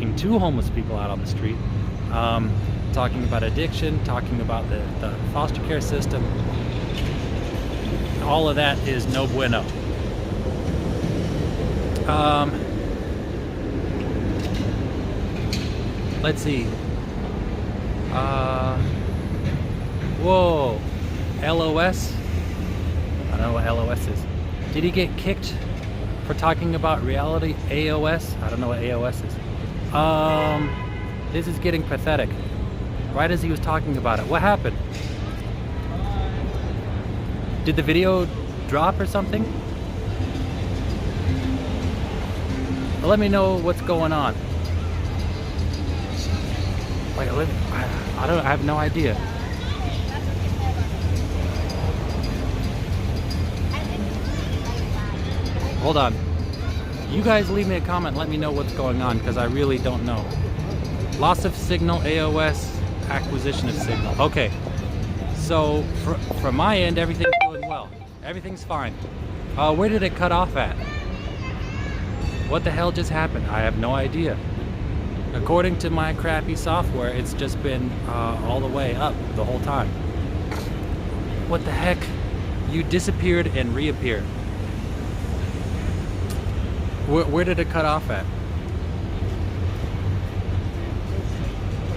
talking to homeless people out on the street, talking about addiction, talking about the foster care system. All of that is no bueno. Let's see. Whoa. LOS? I don't know what LOS is. Did he get kicked for talking about reality? AOS? I don't know what AOS is. This is getting pathetic. Right as he was talking about it. What happened? Did the video drop or something? Let me know what's going on. Like, I have no idea. Hold on. You guys leave me a comment and let me know what's going on, because I really don't know. Loss of signal, AOS, acquisition of signal. Okay. So, from my end, everything's doing well. Everything's fine. Where did it cut off at? What the hell just happened? I have no idea. According to my crappy software, it's just been all the way up the whole time. What the heck? You disappeared and reappeared. Where did it cut off at?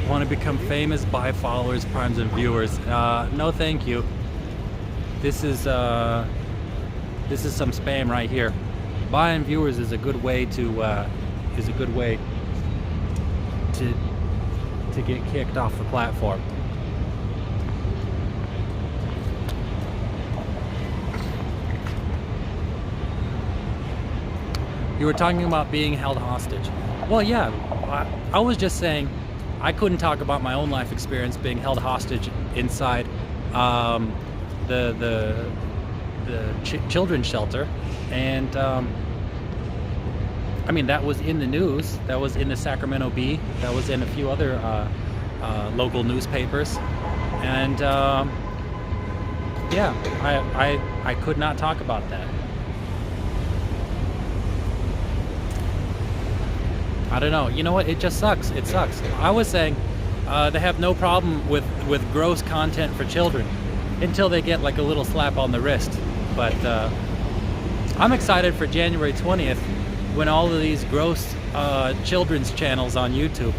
Want to become famous? Buy followers, primes, and viewers. No, thank you. This is some spam right here. Buying viewers is a good way to get kicked off the platform. You were talking about being held hostage. Well, yeah, I was just saying I couldn't talk about my own life experience being held hostage inside the children's shelter, and I mean, that was in the news. That was in the Sacramento Bee. That was in a few other local newspapers, and yeah, I could not talk about that. I don't know. You know what? It just sucks. It sucks. I was saying they have no problem with gross content for children until they get like a little slap on the wrist. But I'm excited for January 20th when all of these gross children's channels on YouTube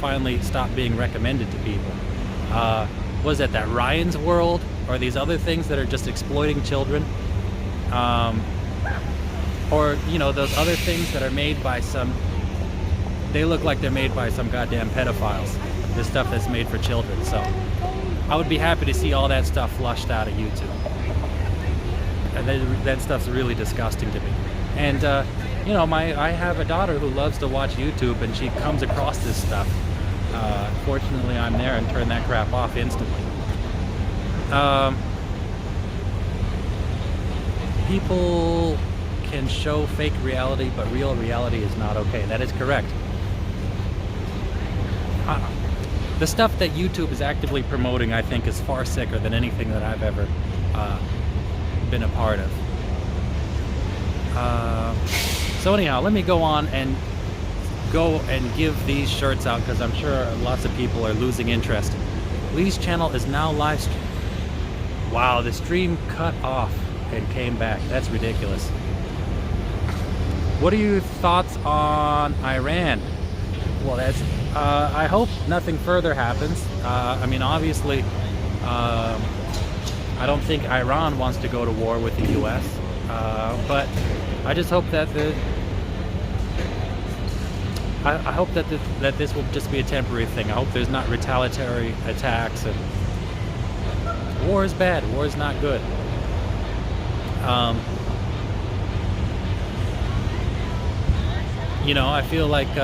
finally stop being recommended to people. Was it that Ryan's World or these other things that are just exploiting children? Or, you know, those other things that are made by some... They look like they're made by some goddamn pedophiles. This stuff that's made for children. So I would be happy to see all that stuff flushed out of YouTube. And that stuff's really disgusting to me. And you know, I have a daughter who loves to watch YouTube, and she comes across this stuff. Fortunately, I'm there and turn that crap off instantly. People can show fake reality, but real reality is not okay. That is correct. The stuff that YouTube is actively promoting, I think, is far sicker than anything that I've ever been a part of. So anyhow, let me go on and give these shirts out, because I'm sure lots of people are losing interest. Lee's channel is now live stream. Wow, the stream cut off and came back. That's ridiculous. What are your thoughts on Iran? Well, that's I hope nothing further happens. I mean, obviously, I don't think Iran wants to go to war with the U.S., but I just hope that I hope that this will just be a temporary thing. I hope there's not retaliatory attacks. And war is bad. War is not good. You know, I feel like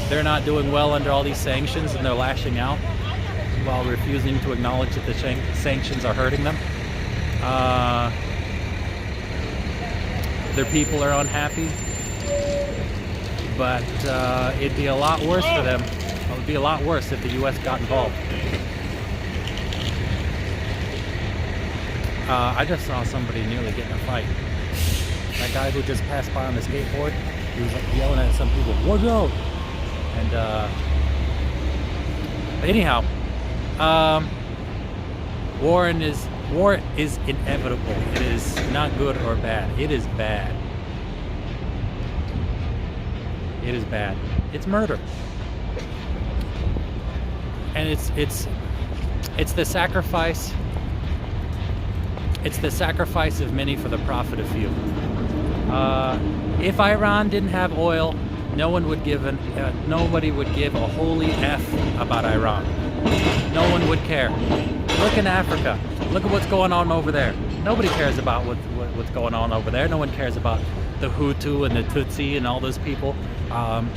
they're not doing well under all these sanctions, and they're lashing out while refusing to acknowledge that the sanctions are hurting them. Their people are unhappy, but it'd be a lot worse for them. It would be a lot worse if the U.S. got involved. I just saw somebody nearly get in a fight. That guy who just passed by on the skateboard, He was like yelling at some people, "Watch out!" And anyhow, war is inevitable. It is not good or bad. It is bad. It is bad. It's murder. And it's the sacrifice. It's the sacrifice of many for the profit of few. If Iran didn't have oil, nobody would give a holy F about Iran. No one would care. Look in Africa. Look at what's going on over there. Nobody cares about what's going on over there. No one cares about the Hutu and the Tutsi and all those people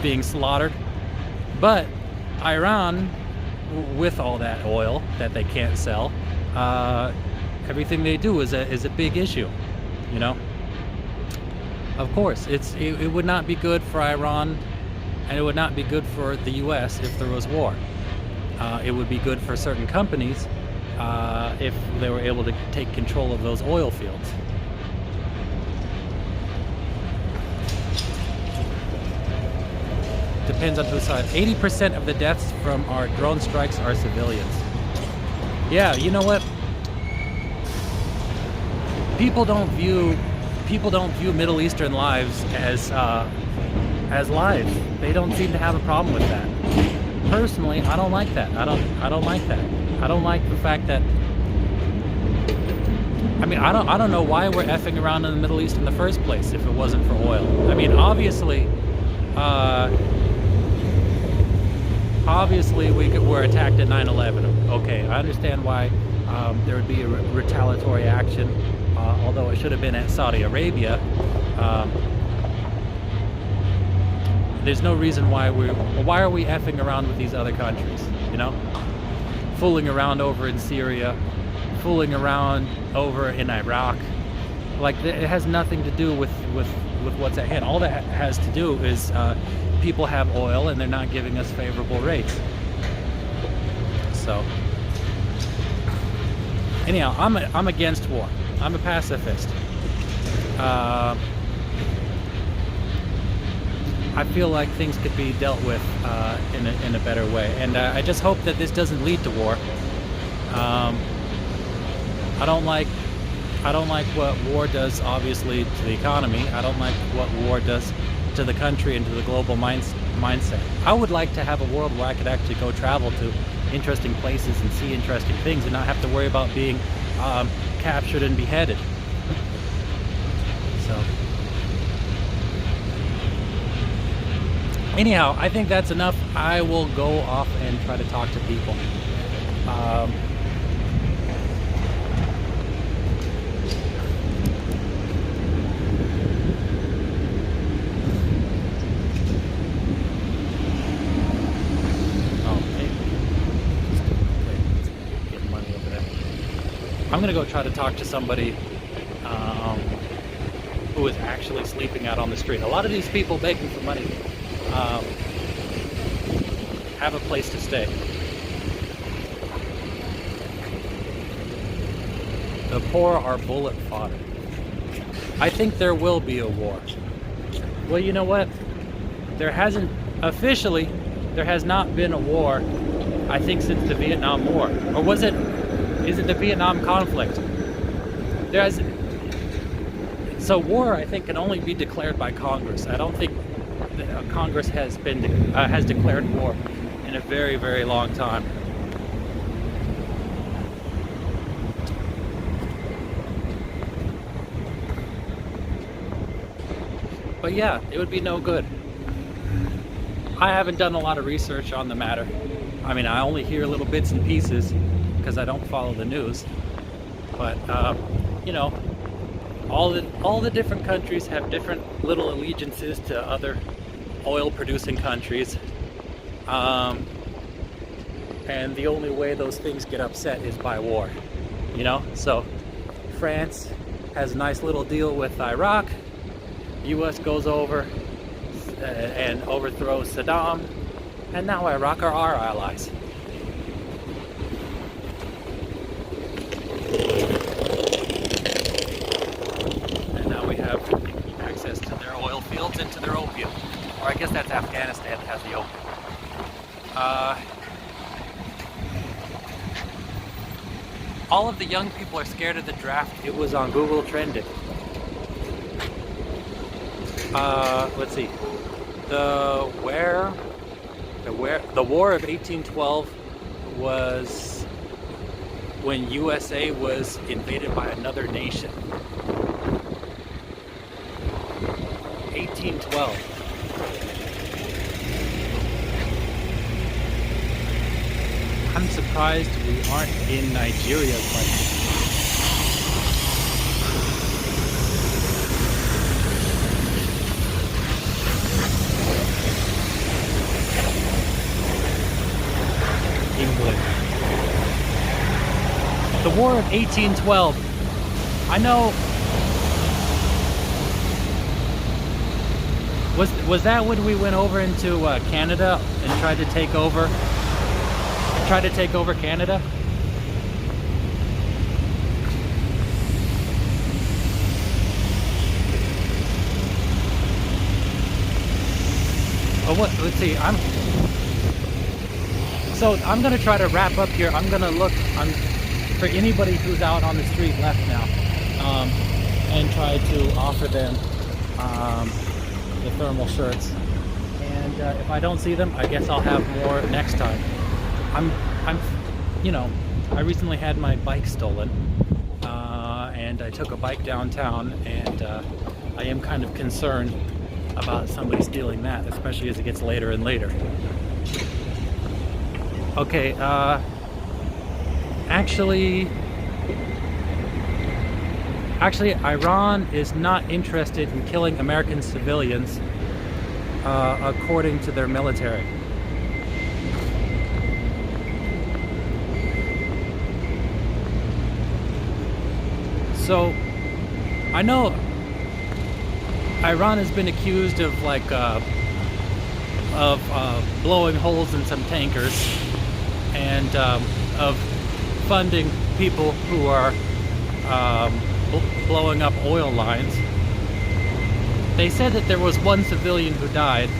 being slaughtered. But Iran, with all that oil that they can't sell, everything they do is a big issue, you know. Of course, it would not be good for Iran, and it would not be good for the U.S. if there was war. It would be good for certain companies if they were able to take control of those oil fields. Depends on whose side. 80% of the deaths from our drone strikes are civilians. Yeah, you know what? People don't view Middle Eastern lives as lives. They don't seem to have a problem with that. Personally, I don't like that. I don't like that. I don't like the fact that, I mean, I don't know why we're effing around in the Middle East in the first place if it wasn't for oil. I mean, obviously we were attacked at 9/11. Okay, I understand why there would be a retaliatory action, although it should have been at Saudi Arabia. There's no reason why are we effing around with these other countries, you know? Fooling around over in Syria, fooling around over in Iraq. Like, it has nothing to do with what's at hand. All that has to do is people have oil and they're not giving us favorable rates. So anyhow, I'm against war. I'm a pacifist. I feel like things could be dealt with in a better way, and I just hope that this doesn't lead to war. I don't like what war does, obviously, to the economy. I don't like what war does to the country and to the global mindset. I would like to have a world where I could actually go travel to interesting places and see interesting things and not have to worry about being captured and beheaded. So anyhow, I think that's enough. I will go off and try to talk to people. I'm gonna go try to talk to somebody who is actually sleeping out on the street. A lot of these people begging for money have a place to stay. The poor are bullet fodder. I think there will be a war. Well, you know what? There has not been a war, I think, since the Vietnam War. Or is it the Vietnam conflict? So war, I think, can only be declared by Congress. I don't think that Congress has declared war in a very, very long time. But yeah, it would be no good. I haven't done a lot of research on the matter. I mean, I only hear little bits and pieces because I don't follow the news. But you know, all the different countries have different little allegiances to other oil-producing countries, and the only way those things get upset is by war. You know, so France has a nice little deal with Iraq. U.S. goes over and overthrows Saddam, and now Iraq are our allies. And now we have access to their oil fields and to their opium. Or I guess that's Afghanistan that has the open. All of the young people are scared of the draft. It was on Google trending. Let's see. The War of 1812 was when USA was invaded by another nation. 1812. I'm surprised we aren't in Nigeria quite. England. The War of 1812. I know. Was that when we went over into Canada and tried to take over? Canada? Oh, what? Let's see. I'm gonna try to wrap up here. I'm gonna look for anybody who's out on the street left now, and try to offer them the thermal shirts. And if I don't see them, I guess I'll have more next time. I recently had my bike stolen, and I took a bike downtown, and I am kind of concerned about somebody stealing that, especially as it gets later and later. Okay, actually, Iran is not interested in killing American civilians, according to their military. So, I know Iran has been accused of blowing holes in some tankers and of funding people who are blowing up oil lines. They said that there was one civilian who died,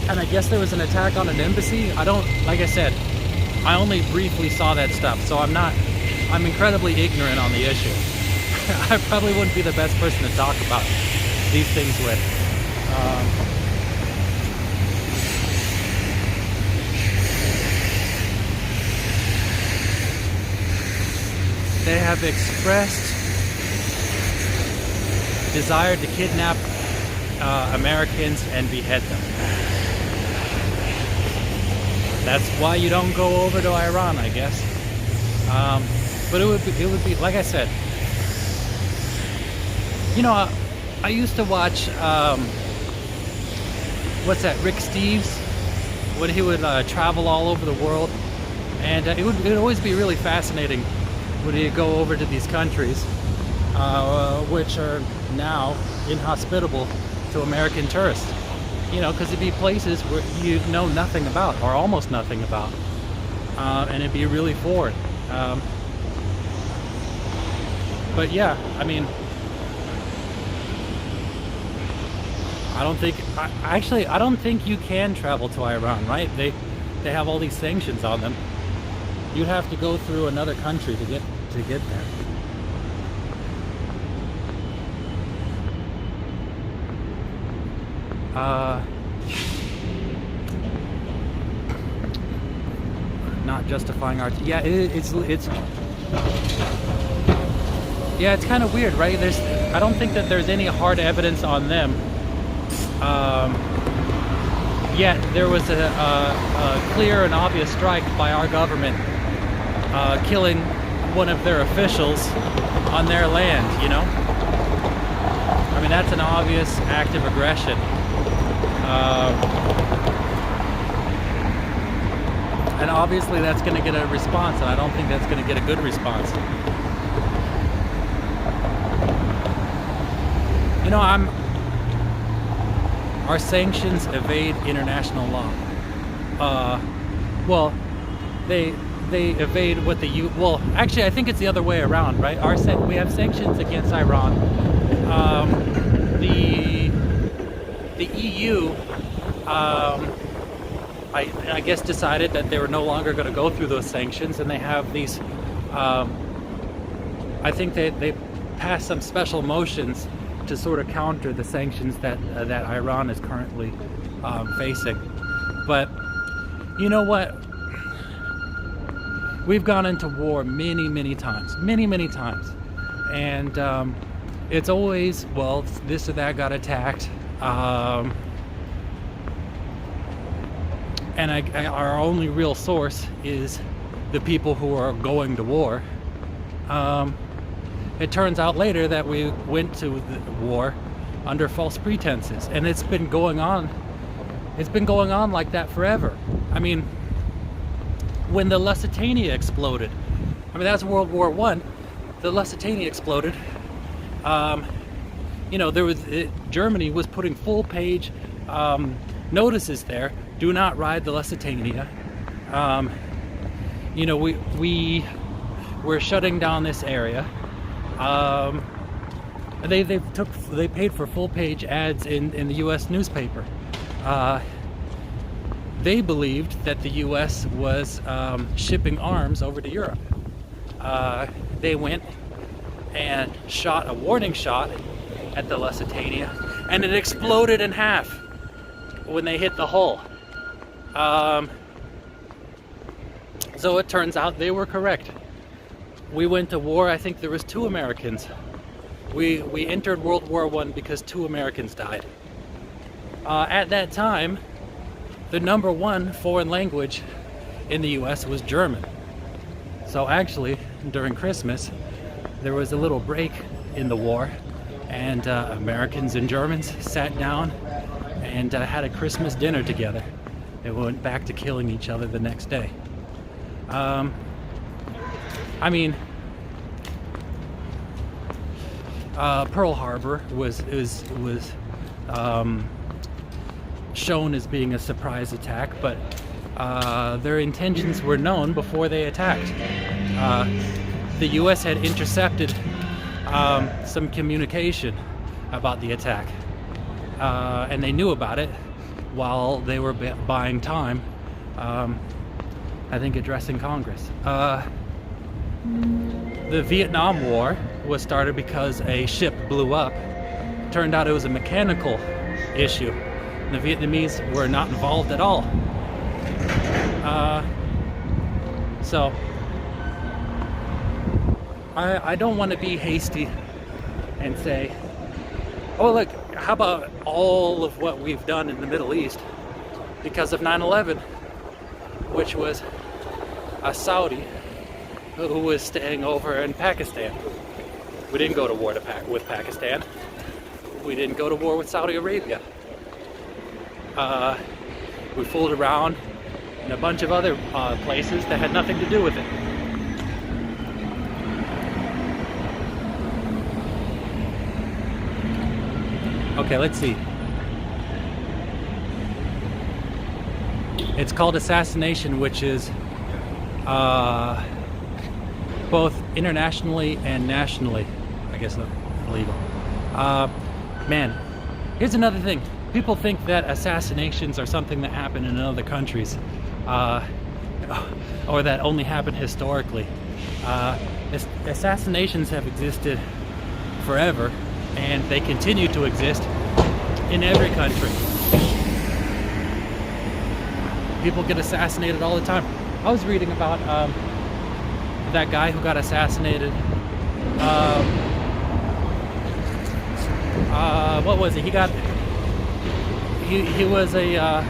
and I guess there was an attack on an embassy. Like I said, I only briefly saw that stuff, so I'm incredibly ignorant on the issue. I probably wouldn't be the best person to talk about these things with. They have expressed desire to kidnap Americans and behead them. That's why you don't go over to Iran, I guess. But it would be like I said. I used to watch what's that? Rick Steves, when he would travel all over the world, and it would always be really fascinating when he'd go over to these countries, which are now inhospitable to American tourists. Because it'd be places where you know nothing about, or almost nothing about, and it'd be really foreign. But yeah, I mean, I don't think you can travel to Iran, right? They have all these sanctions on them. You'd have to go through another country to get there. Not justifying art. Yeah, it's kind of weird, right? I don't think that there's any hard evidence on them. Yet there was a clear and obvious strike by our government, killing one of their officials on their land. I mean, that's an obvious act of aggression. And obviously that's going to get a response, and I don't think that's going to get a good response. Our sanctions evade international law. Well, they evade what well, actually, I think it's the other way around, right? We have sanctions against Iran. the EU, I guess, decided that they were no longer going to go through those sanctions, and they have these. I think they passed some special motions to sort of counter the sanctions that that Iran is currently facing. But you know what? We've gone into war many times, many times, and it's always, well, this or that got attacked, and our only real source is the people who are going to war. It turns out later that we went to the war under false pretenses, and it's been going on. It's been going on like that forever. I mean, when the Lusitania exploded, I mean, that's World War I. The Lusitania exploded. You know, Germany was putting full-page notices there: "Do not ride the Lusitania." You know, we were shutting down this area. They paid for full-page ads in the U.S. newspaper. They believed that the U.S. was shipping arms over to Europe. They went and shot a warning shot at the Lusitania, and it exploded in half when they hit the hull. So it turns out they were correct. We went to war. I think there was 2 Americans. We entered World War I because 2 Americans died. At that time, the #1 foreign language in the U.S. was German. So actually, during Christmas, there was a little break in the war, and Americans and Germans sat down and had a Christmas dinner together. They went back to killing each other the next day. I mean, Pearl Harbor was shown as being a surprise attack, but their intentions were known before they attacked. The U.S. had intercepted some communication about the attack, and they knew about it while they were buying time, I think, addressing Congress. The Vietnam War was started because a ship blew up. Turned out it was a mechanical issue. The Vietnamese were not involved at all. So I don't want to be hasty and say, oh look, how about all of what we've done in the Middle East because of 9/11, which was a Saudi who was staying over in Pakistan. We didn't go to war with Pakistan. We didn't go to war with Saudi Arabia. We fooled around in a bunch of other places that had nothing to do with it. Okay, let's see. It's called assassination, which is both internationally and nationally, I guess, illegal. Man, here's another thing. People think that assassinations are something that happen in other countries, or that only happen historically. Assassinations have existed forever, and they continue to exist in every country. People get assassinated all the time. I was reading about that guy who got assassinated. What was it? He was a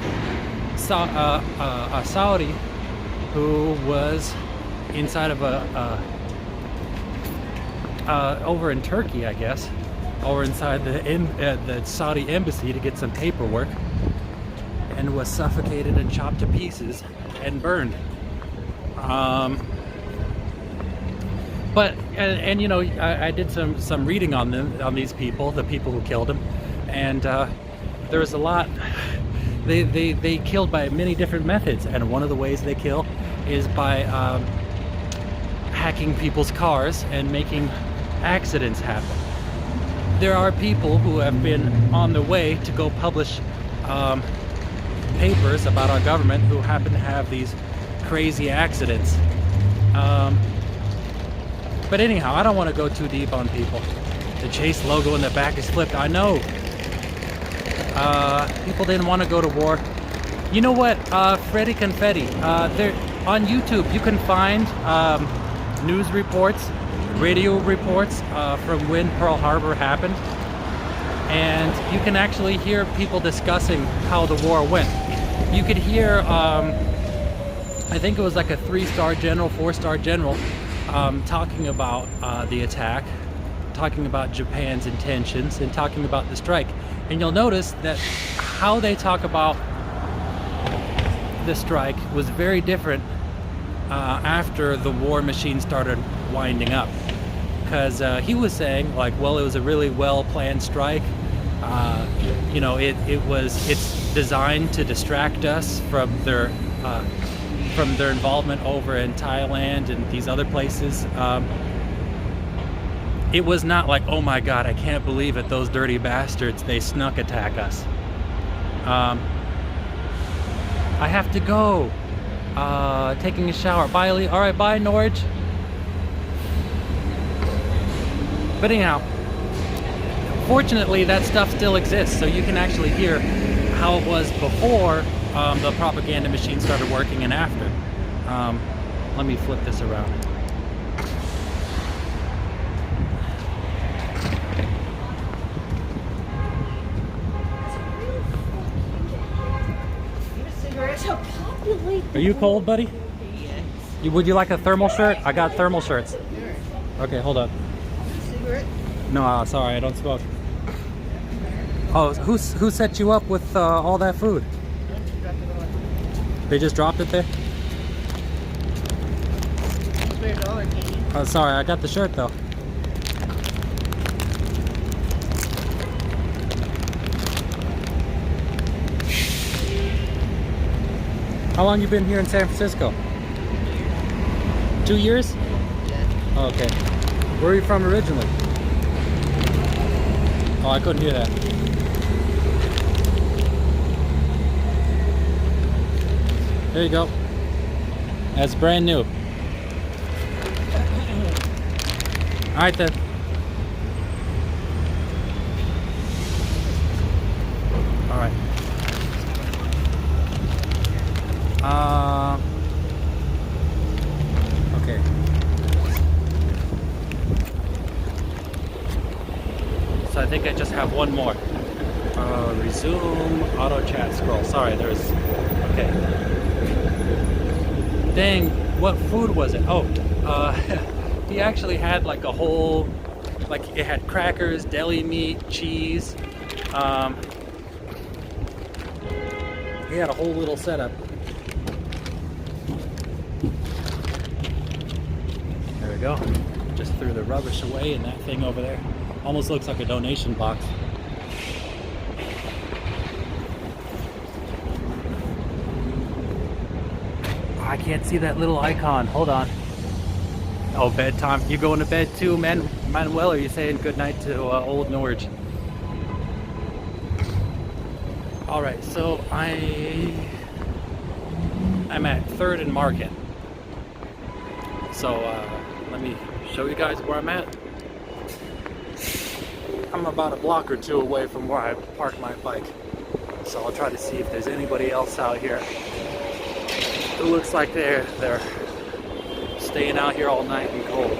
Saudi who was inside of over in Turkey, I guess, over inside the Saudi embassy to get some paperwork, and was suffocated and chopped to pieces and burned. But you know, I did some reading on them, on these people, the people who killed him, and there was a lot. They killed by many different methods, and one of the ways they kill is by hacking people's cars and making accidents happen. there are people who have been on the way to go publish papers about our government who happen to have these crazy accidents. But anyhow, I don't want to go too deep on people. The Chase logo in the back is flipped. I know. People didn't want to go to war. You know what? Freddy Confetti. There on YouTube, you can find news reports, radio reports from when Pearl Harbor happened, and you can actually hear people discussing how the war went. You could hear, I think it was like a 3-star general, 4-star general, talking about the attack, talking about Japan's intentions, and talking about the strike. And you'll notice that how they talk about the strike was very different after the war machine started winding up. Because he was saying, like, well, it was a really well-planned strike. You know, it's designed to distract us from their involvement over in Thailand and these other places. It was not like, oh my God, I can't believe it, those dirty bastards, they snuck attack us. I have to go. Taking a shower. Bye, Lee. All right, bye, Norge. But anyhow, fortunately, that stuff still exists, so you can actually hear how it was before the propaganda machine started working and after. Let me flip this around. Are you cold, buddy? Yes. Would you like a thermal shirt? I got thermal shirts. Okay, hold up. Cigarette? No, sorry, I don't smoke. Oh, who set you up with all that food? They just dropped it there? Oh, sorry, I got the shirt though. How long you been here in San Francisco? 2 years? Yeah. Oh, okay. Where are you from originally? Oh, I couldn't hear that. There you go. That's brand new. All right then. All right. Okay. So I think I just have one more. Resume auto chat scroll. Sorry, there's. Okay. Dang, what food was it? Oh, he actually had like a whole, like it had crackers, deli meat, cheese. He had a whole little setup. There we go. Just threw the rubbish away in that thing over there. Almost looks like a donation box. I can't see that little icon. Hold on. Oh, bedtime. You going to bed too, man? Manuel, are you saying goodnight to old Norge? Alright, so I'm at 3rd and Market. So let me show you guys where I'm at. I'm about a block or two away from where I park my bike. So I'll try to see if there's anybody else out here. It looks like they're staying out here all night and cold.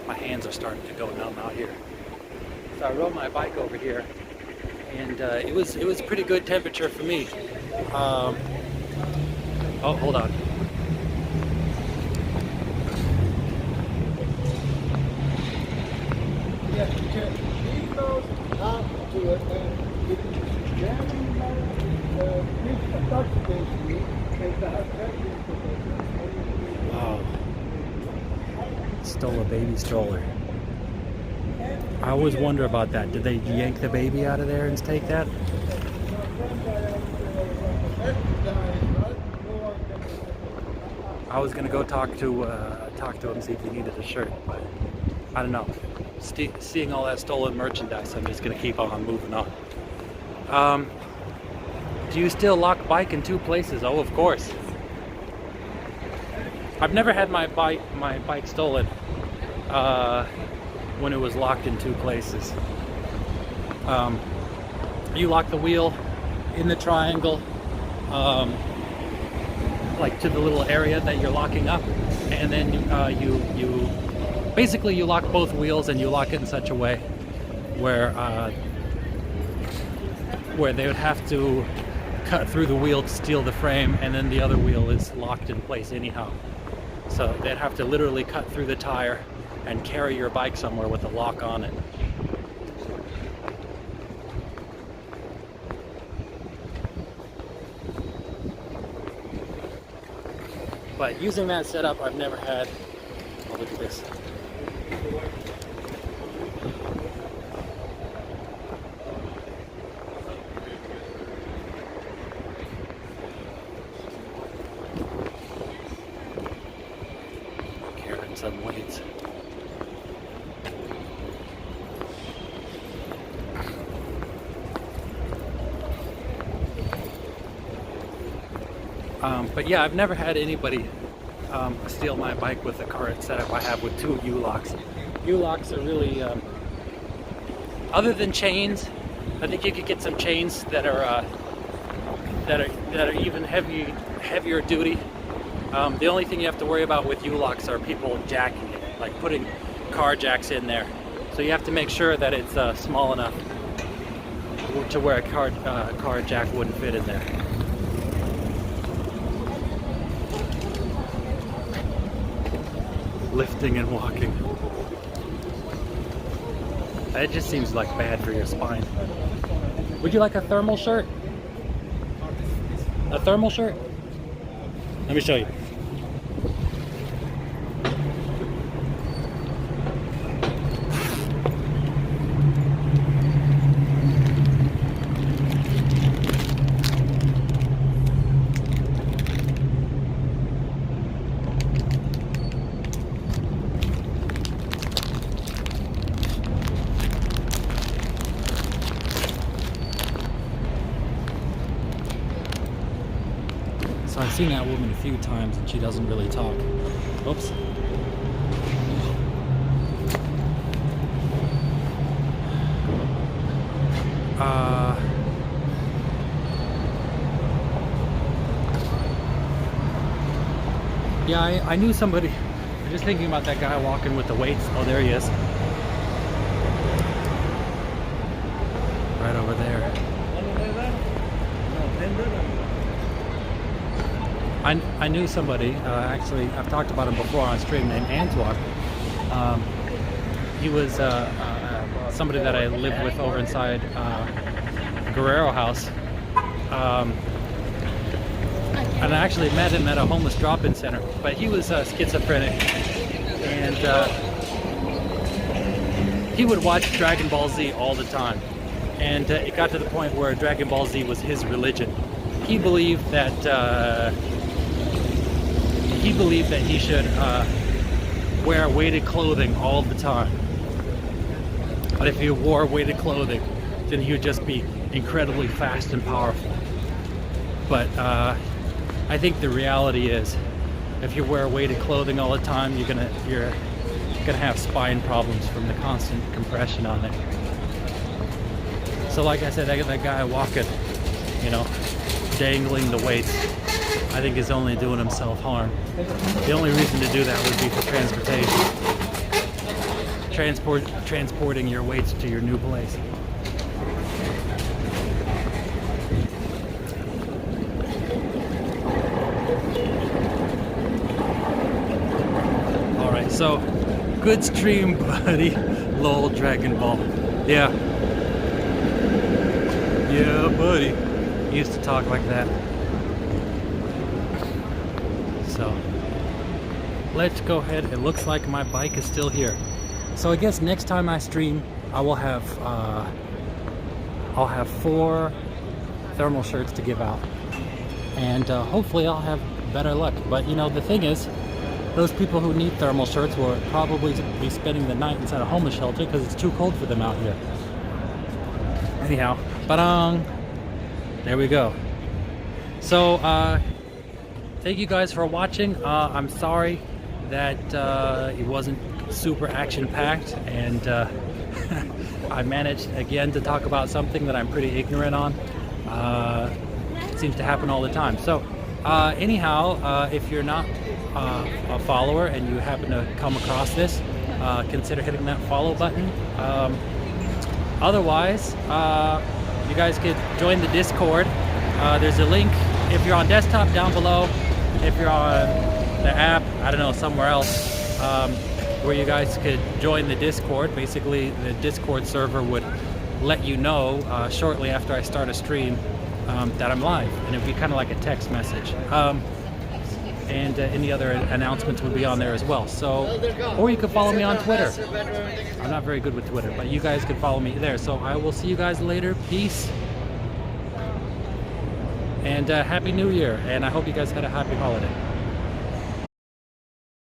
My hands are starting to go numb out here. So I rode my bike over here, and it was pretty good temperature for me. Oh, hold on. Wow. stole a baby stroller. I always wonder about that. Did they yank the baby out of there and take that? I was gonna go talk to him, see if he needed a shirt, but I don't know. Seeing all that stolen merchandise, I'm just gonna keep on moving on. Do you still lock bike in 2 places? Oh, of course. I've never had my bike stolen when it was locked in 2 places. You lock the wheel in the triangle, like to the little area that you're locking up, and then you basically you lock both wheels, and you lock it in such a way where they would have to cut through the wheel to steal the frame, and then the other wheel is locked in place anyhow. So they'd have to literally cut through the tire and carry your bike somewhere with a lock on it. But using that setup, I've never had. Oh, look at this. Carrying some weights. But yeah, I've never had anybody steal my bike with the current setup I have with 2 U-locks. U-locks are really, other than chains, I think you could get some chains that are even heavier duty. The only thing you have to worry about with U-locks are people jacking it, like putting car jacks in there. So you have to make sure that it's small enough to where a car jack wouldn't fit in there. Lifting and walking. It just seems like bad for your spine. Would you like a thermal shirt? A thermal shirt? Let me show you. So I've seen that woman a few times and she doesn't really talk. Oops. Yeah, I knew somebody. I'm just thinking about that guy walking with the weights. Oh, there he is. Right over there. I knew somebody, actually, I've talked about him before on stream, named Antoine. He was somebody that I lived with over inside Guerrero House. And I actually met him at a homeless drop-in center, but he was schizophrenic, and he would watch Dragon Ball Z all the time, and it got to the point where Dragon Ball Z was his religion. He believed that he should wear weighted clothing all the time, but if he wore weighted clothing, then he would just be incredibly fast and powerful. But I think the reality is, if you wear weighted clothing all the time, you're gonna have spine problems from the constant compression on it. So like I said, that guy walking, dangling the weights, I think is only doing himself harm. The only reason to do that would be for transportation. Transporting your weights to your new place. Alright, so good stream, buddy. Lol, Dragon Ball. Yeah. Yeah, buddy. He used to talk like that. So, let's go ahead. It looks like my bike is still here. So I guess next time I stream, I will have I'll have 4 thermal shirts to give out, and hopefully I'll have better luck. But you know, the thing is, those people who need thermal shirts will probably be spending the night inside a homeless shelter because it's too cold for them out here. Anyhow, there we go. So thank you guys for watching. I'm sorry that it wasn't super action-packed, and I managed again to talk about something that I'm pretty ignorant on. It seems to happen all the time. So anyhow, if you're not a follower and you happen to come across this, consider hitting that follow button. Otherwise, you guys could join the Discord. There's a link if you're on desktop down below. If you're on the app, I don't know, somewhere else, where you guys could join the Discord. Basically, the Discord server would let you know shortly after I start a stream that I'm live, and it would be kind of like a text message. And any other announcements would be on there as well. So, or you could follow me on Twitter. I'm not very good with Twitter, but you guys could follow me there. So I will see you guys later. Peace. And Happy New Year. And I hope you guys had a happy holiday.